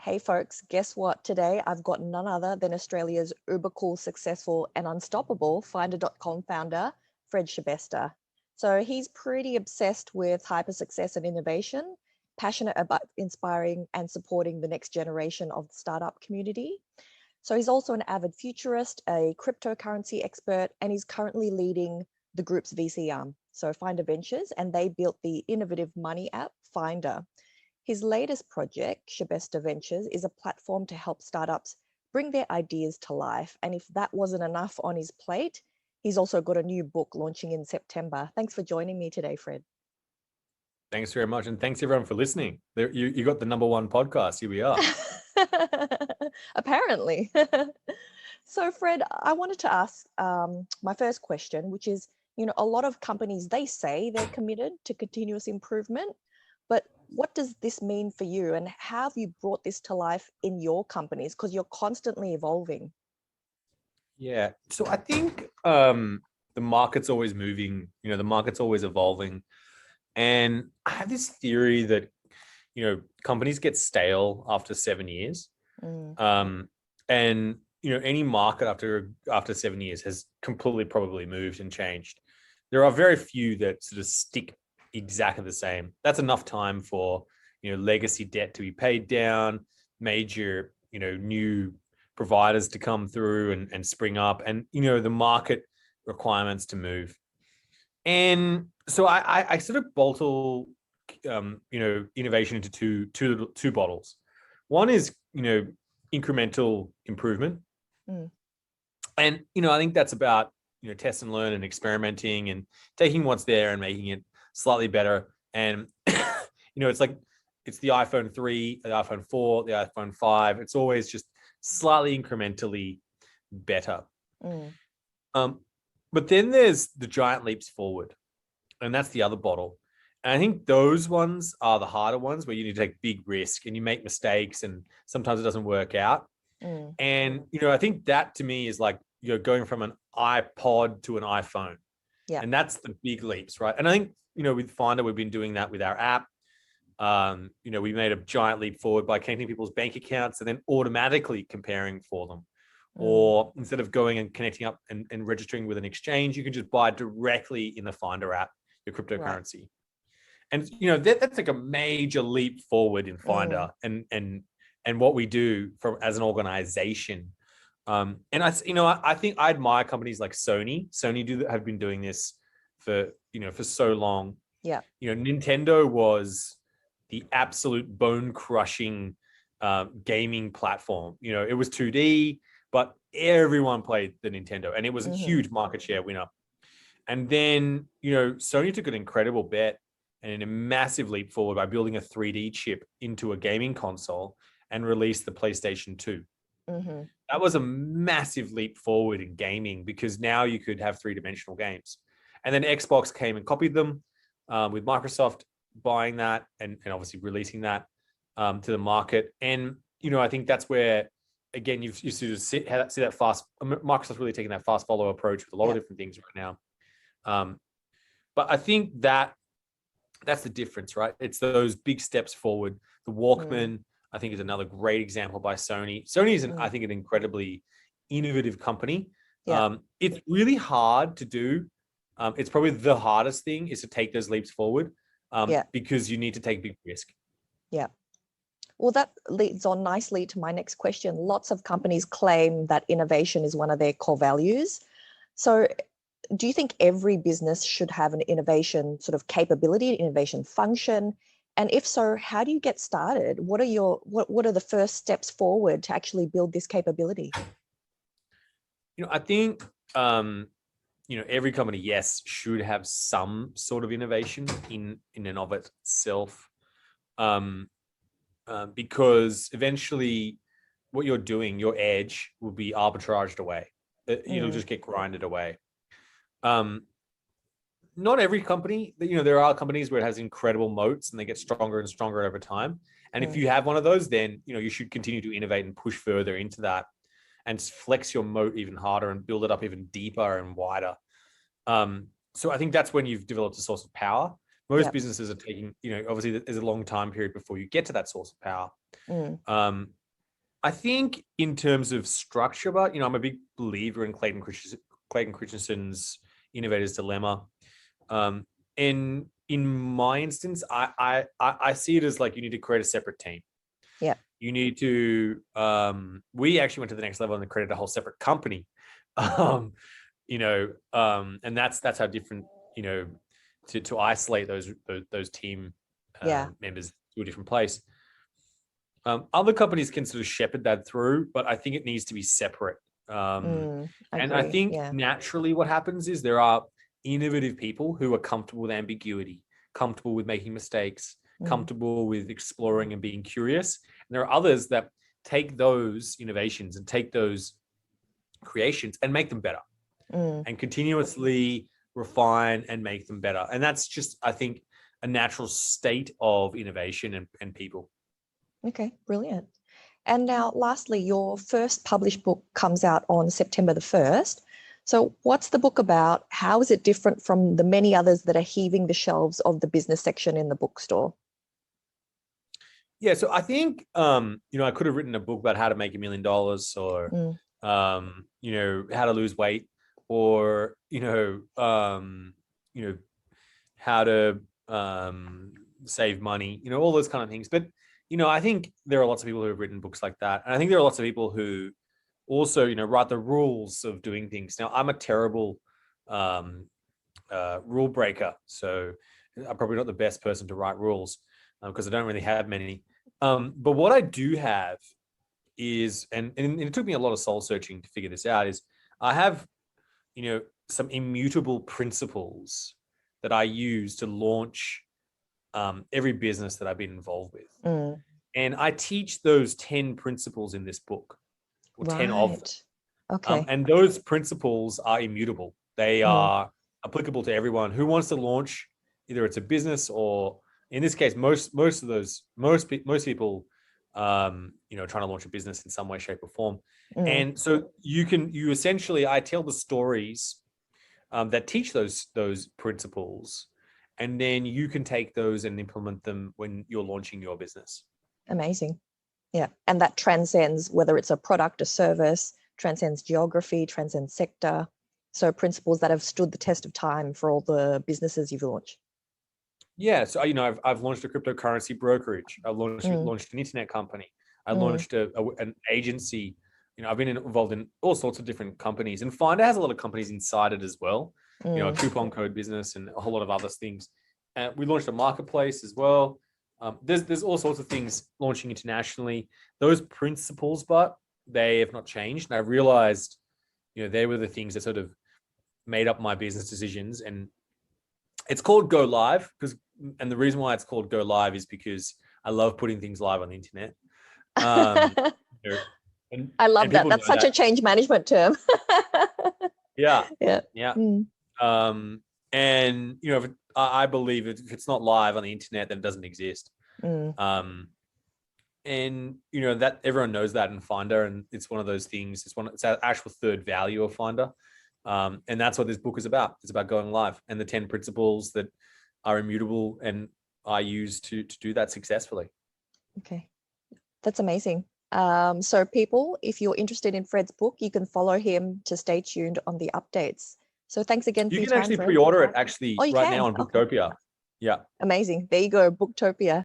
Hey folks, guess what? Today I've got none other than Australia's uber cool, successful and unstoppable Finder.com founder, Fred Schebesta. So he's pretty obsessed with hyper success and innovation, passionate about inspiring and supporting the next generation of the startup community. So he's also an avid futurist, a cryptocurrency expert, and he's currently leading the group's VC arm, so Finder Ventures, and they built the innovative money app Finder. His latest project, Schebesta Ventures, is a platform to help startups bring their ideas to life. And if that wasn't enough on his plate, he's also got a new book launching in September. Thanks for joining me today, Fred. Thanks very much. And thanks everyone for listening. You got the #1 podcast. Here we are. Apparently. So, Fred, I wanted to ask my first question, which is, a lot of companies, they say they're committed to continuous improvement, but what does this mean for you, and how have you brought this to life in your companies? Because you're constantly evolving. Yeah. So I think the market's always moving, the market's always evolving. And I have this theory that, companies get stale after 7 years. And, any market after 7 years has completely probably moved and changed. There are very few that sort of stick exactly the same. That's enough time for, legacy debt to be paid down, major, new providers to come through and spring up, and, the market requirements to move. And so I sort of bottle, innovation into two bottles. One is, incremental improvement. And, I think that's about, test and learn and experimenting and taking what's there and making it slightly better. And, it's the iPhone 3, the iPhone 4, the iPhone 5. It's always just slightly incrementally better. But then there's the giant leaps forward, and that's the other bottle. And I think those ones are the harder ones, where you need to take big risk and you make mistakes and sometimes it doesn't work out. And, I think that to me is like, going from an iPod to an iPhone. Yeah. And that's the big leaps, right? And I think, with Finder, we've been doing that with our app. We made a giant leap forward by connecting people's bank accounts and then automatically comparing for them. Or instead of going and connecting up and registering with an exchange, you can just buy directly in the Finder app, your cryptocurrency. Right. And, that's like a major leap forward in Finder and what we do as an organization. And I think I admire companies like Sony. Sony have been doing this for so long. Yeah. Nintendo was the absolute bone crushing gaming platform. It was 2D, but everyone played the Nintendo, and it was a huge market share winner. And then, Sony took an incredible bet and a massive leap forward by building a 3D chip into a gaming console and released the PlayStation 2. That was a massive leap forward in gaming, because now you could have 3-dimensional games. And then Xbox came and copied them, with Microsoft buying that and obviously releasing that to the market. And, I think that's where, again, you sort of see that fast. Microsoft's really taking that fast follow approach with a lot of different things right now. But I think that's the difference, right? It's those big steps forward. The Walkman, I think, is another great example by Sony. Sony is, I think, an incredibly innovative company. Yeah. It's really hard to do. It's probably the hardest thing is to take those leaps forward, because you need to take big risk. Yeah. Well, that leads on nicely to my next question. Lots of companies claim that innovation is one of their core values. So do you think every business should have an innovation sort of capability, innovation function? And if so, how do you get started? What are the first steps forward to actually build this capability? I think, every company, yes, should have some sort of innovation in and of itself. Because eventually what you're doing, your edge will be arbitraged away. It'll just get grinded away. Not every company, there are companies where it has incredible moats and they get stronger and stronger over time. And if you have one of those, then, you should continue to innovate and push further into that and flex your moat even harder and build it up even deeper and wider. So I think that's when you've developed a source of power. Most Yep. businesses are taking, obviously there's a long time period before you get to that source of power. Mm. I think in terms of structure, but I'm a big believer in Clayton Christensen's Innovator's Dilemma. And in my instance, I see it as like you need to create a separate team. Yeah. You need to. We actually went to the next level and created a whole separate company. And that's how different. To isolate those team members to a different place. Other companies can sort of shepherd that through, but I think it needs to be separate. And I think naturally what happens is there are innovative people who are comfortable with ambiguity, comfortable with making mistakes, comfortable with exploring and being curious. And there are others that take those innovations and take those creations and make them better and continuously refine and make them better. And that's just, I think, a natural state of innovation and people. Okay, brilliant. And now, lastly, your first published book comes out on September the 1st. So what's the book about? How is it different from the many others that are heaving the shelves of the business section in the bookstore? Yeah, so I think, I could have written a book about how to make $1 million or, how to lose weight or, how to save money, all those kind of things. But, I think there are lots of people who have written books like that. And I think there are lots of people who also, write the rules of doing things. Now, I'm a terrible rule breaker. So I'm probably not the best person to write rules because I don't really have many. But what I do have is, and it took me a lot of soul searching to figure this out, is I have, some immutable principles that I use to launch every business that I've been involved with. And I teach those 10 principles in this book, or 10 of them. Okay. And those principles are immutable. They are applicable to everyone who wants to launch, either it's a business or, in this case, most people, trying to launch a business in some way, shape, or form. And so you essentially, I tell the stories that teach those principles, and then you can take those and implement them when you're launching your business. Amazing. Yeah. And that transcends whether it's a product, a service, transcends geography, transcends sector. So principles that have stood the test of time for all the businesses you've launched. Yeah. So, I've launched a cryptocurrency brokerage. I launched an internet company. I launched an agency. I've been involved in all sorts of different companies, and Finder has a lot of companies inside it as well. A coupon code business and a whole lot of other things. We launched a marketplace as well. There's all sorts of things launching internationally. Those principles, but they have not changed. And I realized, they were the things that sort of made up my business decisions. And it's called Go Live and the reason why it's called Go Live is because I love putting things live on the internet. I love that. That's such a change management term. Yeah. Yeah. And I believe if it's not live on the internet, then it doesn't exist. And that everyone knows that in Finder, and it's one of those things. It's our actual third value of Finder, and that's what this book is about. It's about going live and the 10 principles that are immutable, and I use to do that successfully. Okay, that's amazing. So people, if you're interested in Fred's book, you can follow him to stay tuned on the updates. So thanks again for your time, Fred. You can actually pre-order it actually right now on Booktopia. Okay. Yeah. Amazing. There you go, Booktopia.